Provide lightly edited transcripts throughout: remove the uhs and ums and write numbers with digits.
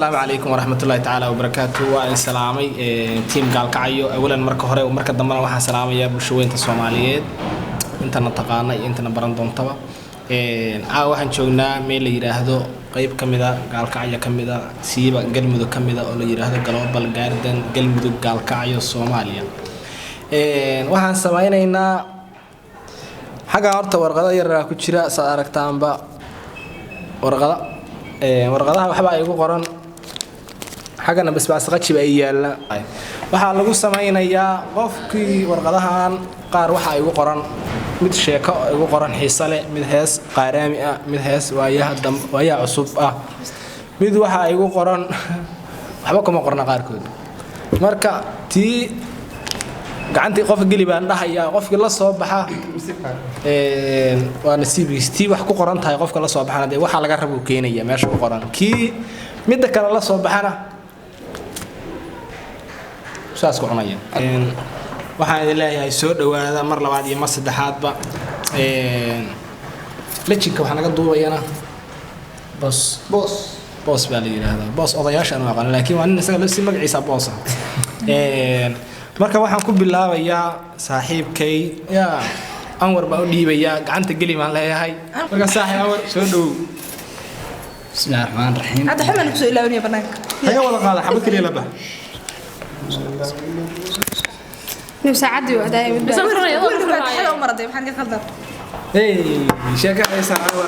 السلام عليكم ورحمة الله تعالى وبركاته وأنا سلامي تيم قال كعيو أولاً مركه هراء ومركه دمنا وحنا سلامي يا بشوين الصوماليين أنت نتقانا أنت نبرندون طبعا واحد شوفنا ميل يراهدو قيب كمدا قال كعيو كمدا سيبا قلمدو كمدا ولا يراهدو global garden قلمدو قال كعيو الصوماليين waxaan samaynaynaa xaga horta warqado yar ku jira sa aragtaanba warqadaha waxba ay ugu qoran xagana basbaas qajiba ay yaala waxa lagu samaynayaa qofkii warqadahan qaar waxa ay ugu qoran mid sheeko ay ugu qoran xiiso leh mid hees qaaraami ah mid hees waayaha cusub ah mid waxa ay ugu qoran waxba kuma qorna qaarkood marka tii gacantii qof gali baan dhahayaa qofkii la soo baxa waa nasiibkiisii wax ku qoran tahay qofka la soo baxana waxa laga rabo keenaya meesha ku qoran kii mid kale la soo baxana saas ku cunaya waxaan leeyahay soo dhawaada mar labaad iyo mar saddexaadba lajinka waxa naga duubayana boos baa la yiraahdaa boos odayaasha aan aqaan laakiin waa nin isaga lafsi magaciisa boos ah marka waxaan ku bilaabayaa saaxiibkay yaa anwar baa u dhiibaya gacanta gali maan leeyahay marka saaxiib anwar soo dhaw bismillaahir rahmaanir rahiim hada xamal ku soo ilaawniya barnaamijka haga wada qaada xabad kaliya la bax nin saacadii waa daay mid hada umar day waxaan ka khaldan sheeka aysan anwar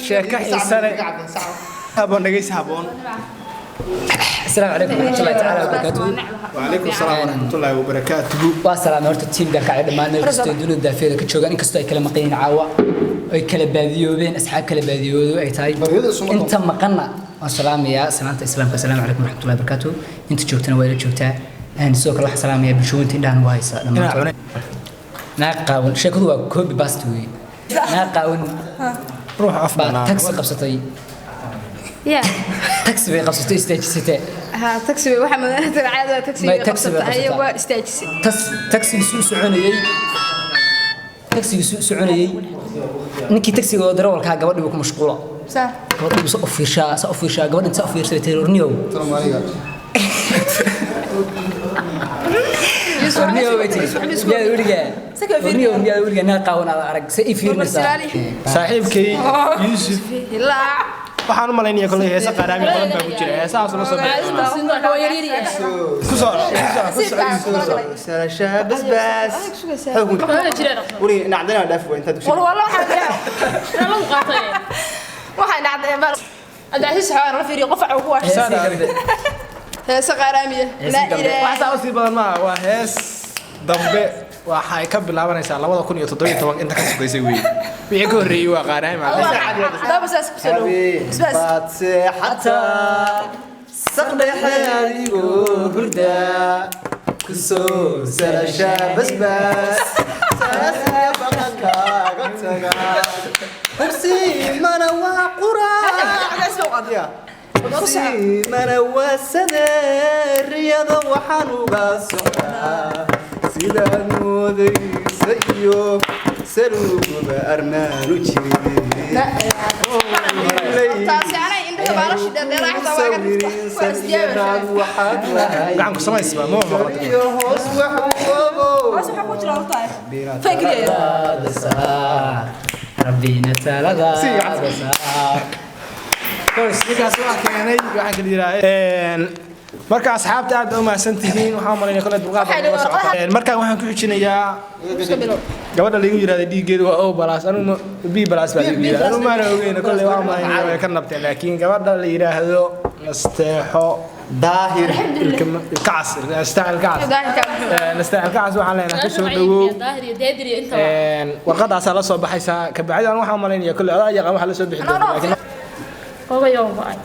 sheeka xiisane habon dhageysa habon السلام عليكم ورحمة الله تعالى وبركاته. وعليكم السلام ورحمة الله وبركاته. والسلام هرت التيم قال كعيد ما نرستو دون الدافير كتشوجان إنك استوى كلام قين عوا أي كلام باديو بين أصحاب كلام باديو أي تاي أنت مقنع والسلام يا سلامة السلام السلام عليكم ورحمة الله وبركاته. أنت شوفتنا وين شوفتها أنا سوق الله سلام يا بشو أنت دان وايس لما ناقاون شكله كوب باستوي ناقاون روح أفضل تاكسي قبصتي يا تاكسي قبصتي استاجستي ها تاكسي waxa madana caado taxi qaybta waa istaajisay taxi soconayay ninkii taxiga oo darawalka gabadhii ku mashquula gabadhii soo fiirshaa gabadhii soo fiirsay teerniyow Orniyo wati yaa wuriga naa qaawan arag si fiirnaysaa saaxiibkay Yusuf waxaan u malaynayaa kulay heesa qaraami badan baa ku jira heesahaas la soo ku soo salasha basbas wuri nacdana dhaaf weyn tad والله waxaan dhacday bal adaasis xawaan la fiiriyo qof uu wax heesa qaraamiye la ilaahay waxa soo sii badan ma waa hees dambe waxay ka bilaabanaysaa 2017 inta ka sugaysay weey wixii ka horeeyay waa qaraami dabas kusoo bas hatta saqdheexadigo hurda kusoo salasha basbas salasha baqanka gataga kursi mana waa qura mana waa sadeeriyada waxaan uga socdaa sidaan moodaysa iyo saluuguba armaanu jirin taasi ana inta baalash dheeraad gacan ku samaysba ma iyo hoos waxa ku jira horta fakriya ربنا تعالى كويس ninkaas waa keenay waxaan kala yiraahdaa marka asxaabta aad u maasantihiin waxaan malaynayaa kala duqaad marka waxaan ku xijinayaa gabadha lagu yiraahdo dhiigeedu waa oo balaas anu b balaas baa lagu yiraahdaa anu ma ogeyn kulay waa maayay way ka nabtay laakiin gabadha la yiraahdo nasteexo daahir الكعس نستاهل الكعس نستاهل الكعس waxaan leenahay ku soo dhawow daahir iyo deedri inta warqadaas la soo baxaysa ka bacdi aan waxaan malaynayaa kulay adaa yaqaan waxa la soo bixi doona laakiin هو يوم باي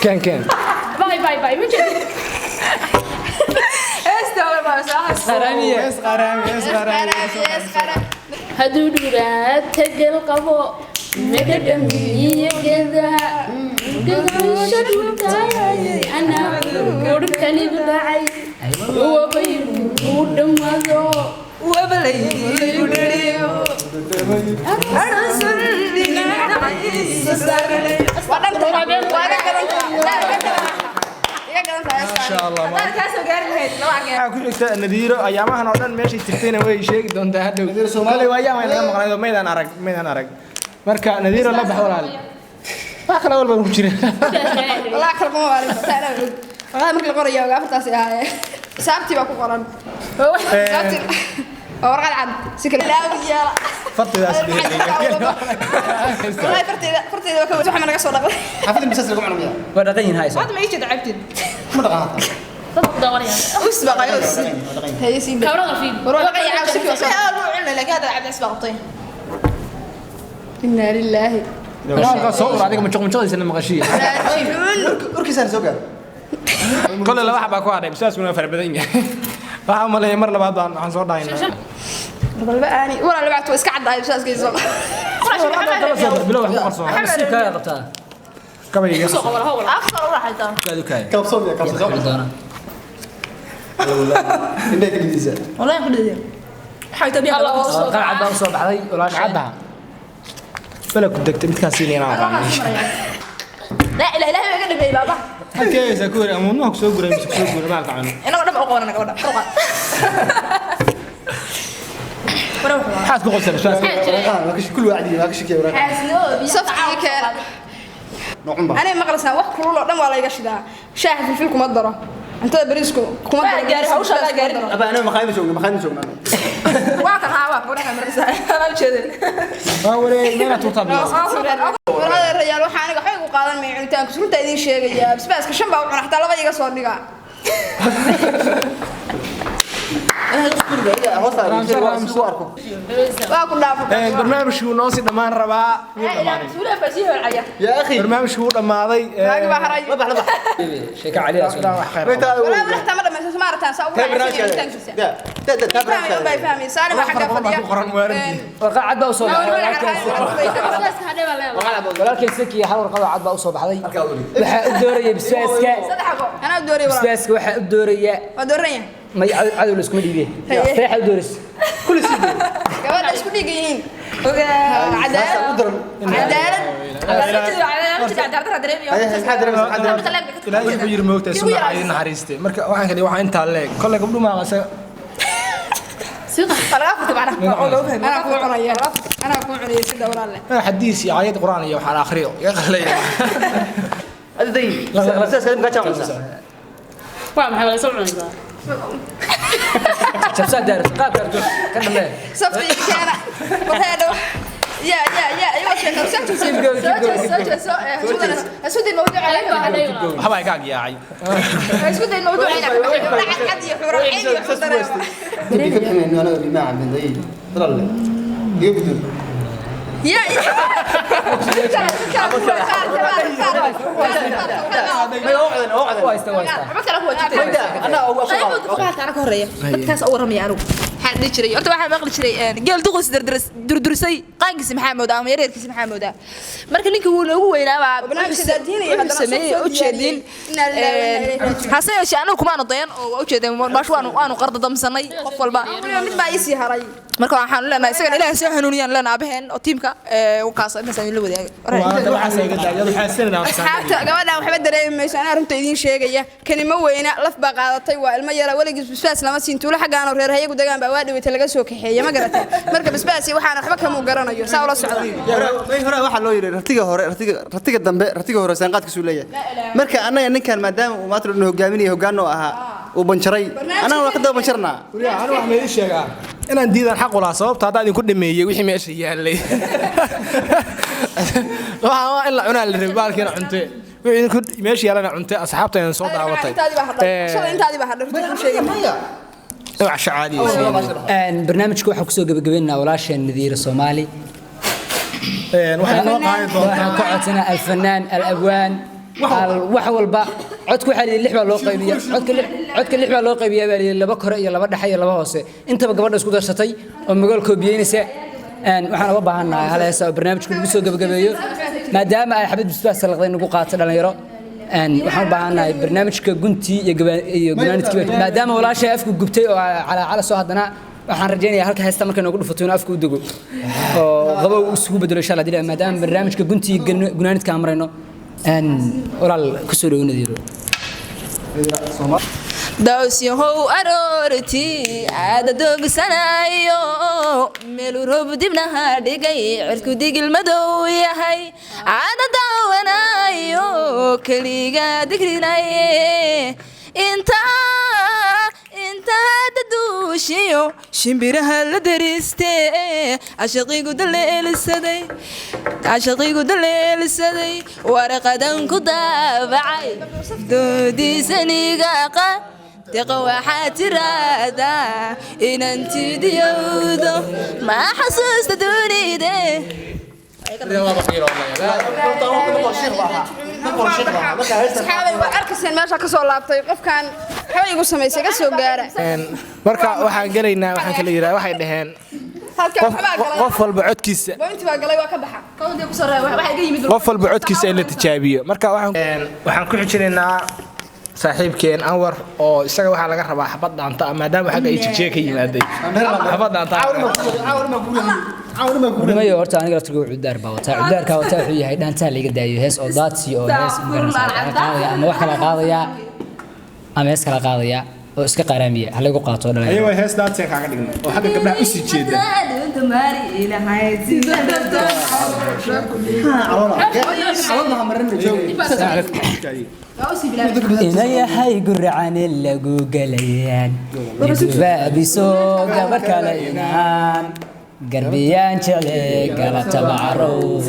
كان باي مش استوى ما صح قرامي هدودورات تجل قبو مددم يجدا أنا وركني بدعي هو بيودم هذا وبلي ما شاء الله ku xigta nadiiro ayaamahan oo dhan meeshay tirtayna way sheegi doontaa hadhow nadiiro Soomaali waa ayaamahan laga maqnaado meedan arag marka nadiiro la baxo walaal wax kale walba ku jira والله كل ما أعرف تعرف والله مثل قرية وقفت هاي سابتي بكو قرن سابتي ورقة عن سكر لا ويا فرتي ذا سدي والله فرتي ذا كم تروح من قصة ولا حفظ المسلسل كم عنهم wadaqayn hayso ما يجي تعبتين ما دقنا أسبق يوس هي سين كورة فين وروح بقى يعاود سكر صح عندنا لك هذا عبد أسبق طين إنا لله walaalka soo ur adiga ma joqmajaqaysa ma qashiya urkiisaan soo gaar kole laba xabaa ku hadhay bisaasuna fara badan yahay waxa maleeyay mar labaad waxaan soo dhahaynaa والله أنا ولا اللي بعته إسكع عدها بس كيس bilow wax ku qarsoon nasiibkaaga qabtaa kabayga أفضل ولا حتى gaadu kaay kabsoom ya kabsoom doona indhay kaliisa والله كل ذي حاجة تبيها qalcad baa soo baxday walaashay cadda bala ku degtay midkaas siinayna aqaan لا لا لا ما قد بي بابا halkeesa ku hore amuunna ku soo guray ku soo guray maalka canu أنا قدام أقول أنا قدام روح xaas ku qolsan bisaas waa kashi kul waacdi waa kashi keewra صفتي كان noqon ba أنا ما قلصنا وح كل دم ولا يقشدا شاهد في الفيلم مدرة أنت بريسكو كم جاري هوش لا جاري aba ana maqaayada joogna واقع هوا ولا كان مرسا أنا كذا waa wareey meena tuurtaa bilow هذا الرجال وحنا قحيل وقادم من عنتان كسرت هذه الشيء يا بس كشم بقى وحنا حتى لا بيجي صور نقع واقول لا barnaamijku noo si dhamaan rabaa سورة فسيه العيا ya akhi barnaamijku dhamaaday باقي بحراج sheeka cali ولا بنحتى مرة ما سمعتها سأقول ما يفهمي سالم حاجة فضية warqad baa soo baxday بس هذا ولا walaalkay sakiya hal warqad cad baa soo baxday waxa u doorayay bisbaaska أنا دوري ولا bisbaaska waxa u dooraya ودورين ma cadow la isku dhiibay reexa u dooris كمان إيش كل يجين عدالة ilaahay wuxuu yiri moogtaa soo ay naxariistay marka waxaan kale waxaan inta leeg kole gabdhu ma qasa أنا أكون عنيا سيدا ولا لا xadiis iyo aayad quraan iyo waxaan akhriyo iga qalay aday rasaas kalim ka jaamacsan ما حد يسمعنا jabsaa daaris qaab karto ka dhamee صفتي كان وهذا يا أيوة شيء سود الموضوع عليك waxba ay kaag yaacay سود الموضوع عليك حد يحور عيني كيف انه انا ما عندي ضي ضل يبدو يا انا اول dadkaas u waramay anigu waxaan dhihi jiray horta waxaan maqli jiray geel duqus durdursay qaankiisa maxaa moodaa ama yareerkiisa maxaa moodaa marka ninka wuu noogu weynaabaa wuxuu sameeyey u jeedin hase yeeshee anigu kumaanu dayan oo waa u jeedeen maash waanu qarda damsanay qof walba mid baa iisii haray marka waxaan leenahay isagan ilaahay soo hanuuniyaan leenahay abaheen oo tiimka kaas intaas la wadaaga asxaabta gabadhan waxba dareemi mayso anaa runta idiin sheegaya kanima weyna laf baa qaadatay waa ilmo yara weligiis basbaas lama siin tuulo xaggaan oo reer hayagu degaan baa waa dhaweyta laga soo kaxeeya ma garatay marka basbaasi waxaan waxba kama garanayo saa ula socda hore waxa loo yiri ratiga dambe ratiga hore saanqaadkiisu leeyahay marka anaga ninkan maadaama uu maatro hogaaminayo hogaano ahaa uu banjaray anaga waa ka daba banjarnaa anigu wax meeli sheegaa inaan diidan xaq u lahaa sababta haddaan idinku dhameeyey wixii meesha yaalay waxaa in la cunaa la rabay baalkiina cunte wixii idinku meesha yaalana cunte asxaabtayna soo daawatay intaadii baa hadhay runta sheegay wax caadi barnaamijka waxaa kusoo gabagabeynaa walaasheen nadiira soomaali waxaan noo qaadan waxaan doontaa ka codsanaa alfanaan alabwaan wax walba codku waxaa la lix baa loo qaybiyaa codka lix baa loo qaybiyaa baa la laba kore iyo laba dhexe iyo laba hoose intaba gabadha isku darsatay oo magaal koobiyeynaysa waxaan uga baahannahay hal heesa oo barnaamijku lagu soo gabagabeeyo maadaama ay xabad bisbaas salaqday nagu qaato dhalinyaro waxaan u baahannahay barnaamijka guntii iyo gunaanidkii maadaama walaashay afku gubtay oo calaacala soo haddana waxaan rajaynayaa halka heesta markay noogu dhufato inuu afka u dego oo qabow isugu bedelo insha Allah dilaa maadaama barnaamijka guntii gunaanidka amrayno walaal ku soo dhawaanadiiro dawsyahow aroorti aada dogsanayo meel roob dibnaha dhigay cirku digil madow yahay aada daawanayo kaliga digrinaye inta dadushiyo shimbiraha la dariste ashaqigu daleelisaday warqadan ku daabacay doodiisaniga deqa waxaa tiraahdaa inantii diyowdo ma xasuusta dunide saxaabay waa arkaysan meesha ka soo laabtay qofkan waxa igu sameysay ka soo gaara marka waxaan galaynaa waxaan kala yiraahdaa waxay dhaheen qof walba codkiisa bointi baa galay waa ka baxa qowdii ku soo reebay waxa iga yimid qof walba codkiisa in la tijaabiyo marka waxaan ku xijinaynaa saaxiibkeen Anwar oo isaga waxa laga rabaa xabad dhaanta maadaama xagga ay jijee ka yimaaday xabad dhaanta nimayo horta aniga laftiga cudaar baa cudaarka wuxuu yahay dhaantaa laga daayo hees oo daadsi oo hees qaadaya ama wax kala qaadaya ama hees kala qaadaya oo iska qaraamiya hal lagu qaato dhalay ayaga hees daadsi kaaga dhigno oo xagga gabdhaha u sii jeeda ina yahay gurcan lagu galayaan baabiso gabar kale inaan garbiyaan jecel galata macrow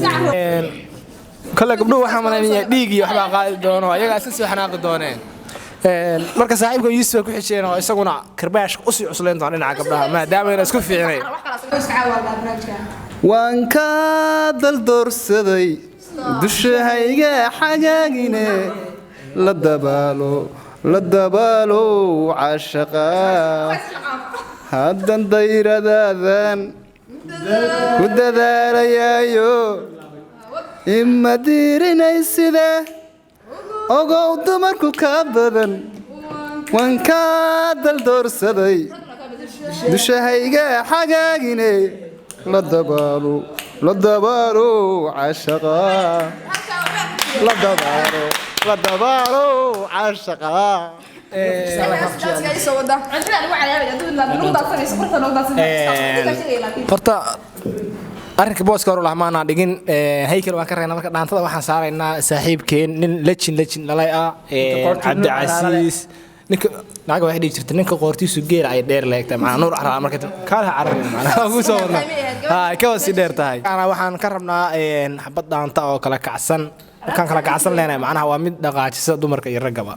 kala gabdhuhu waxa malaynayaa dhiig iyo waxba qaadi doono ayaga iska soo xanaaqi dooneen marka saaxiibka Yusuf ku xisheen oo isaguna karbaash u sii cusleen doona dhinaca gabdhaha maadaama ay isku fiicnay waan ka dal doorsaday dushahayga xagaagine la dabaalo caashaqa haddan dayradaadan ku dadaalayayo ima diirinay sida ogow dumarku ka badan waan ka dal doorsaday dushahayga xagaagine la dabaalo caashaqa la dabaalo caashaqa horta arrinka booska hore lahmaana dhigin haykal waan ka reynaa marka dhaantada waxaan saaraynaa saaxiibkeen nin lejin dhalay ah Cabdi Casiis ninka naga wax dhigi jirtay ninka qoortiisu geel ay dheer leegtay macna nuur carraa marka kaala carrin macna ugu soo wadna ka wasi dheer tahay ana waxaan ka rabnaa xabad dhaanta oo kala kacsan markaan kala kacsan leenahay macnaha waa mid dhaqaajisa dumarka iyo ragaba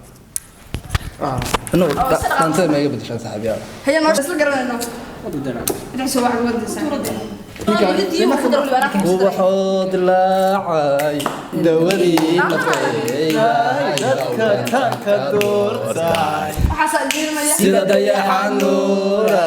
dhaantada ma iga bedeshaa saaxiibayaal هي نوش اسla garanayno inayso wax ugu wadaysaa وحود لاعي دوري سيدا دياحا نورا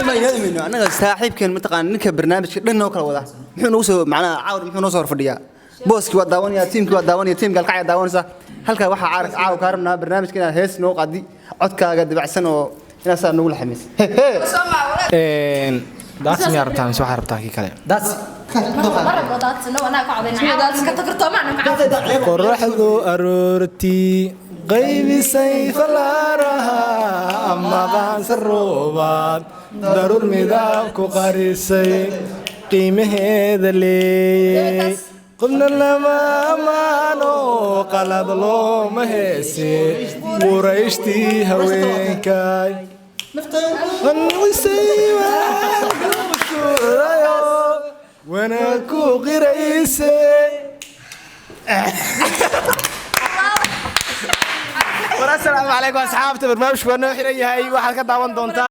ما يهدي منه أنا صاحب كان متقن نك برنامج لأنه كلا وضع محن وصل معنا عاود محن وصل فرديا بوسك وداوني تيمك وداوني تيم قال قاعد داوني صح هلك واحد عارف عاود كارنا برنامج كنا هيس نو قدي عدك قد بعسن وإنا صار نقول حميس داس ميا ربطان سو حربتان كي كلام داس qorraxdu aroortii qaybi sayf laaraha ama qaansa roobaad daruur midab ku qarisay qiimaheeda leeyay qofna lama amaano qalad looma heese qurayshtii haweenkay وانا كو قريسه السلام عليكم اصحابتي برنامجكم نoo xiran yahay waxaad ka daawan doontaa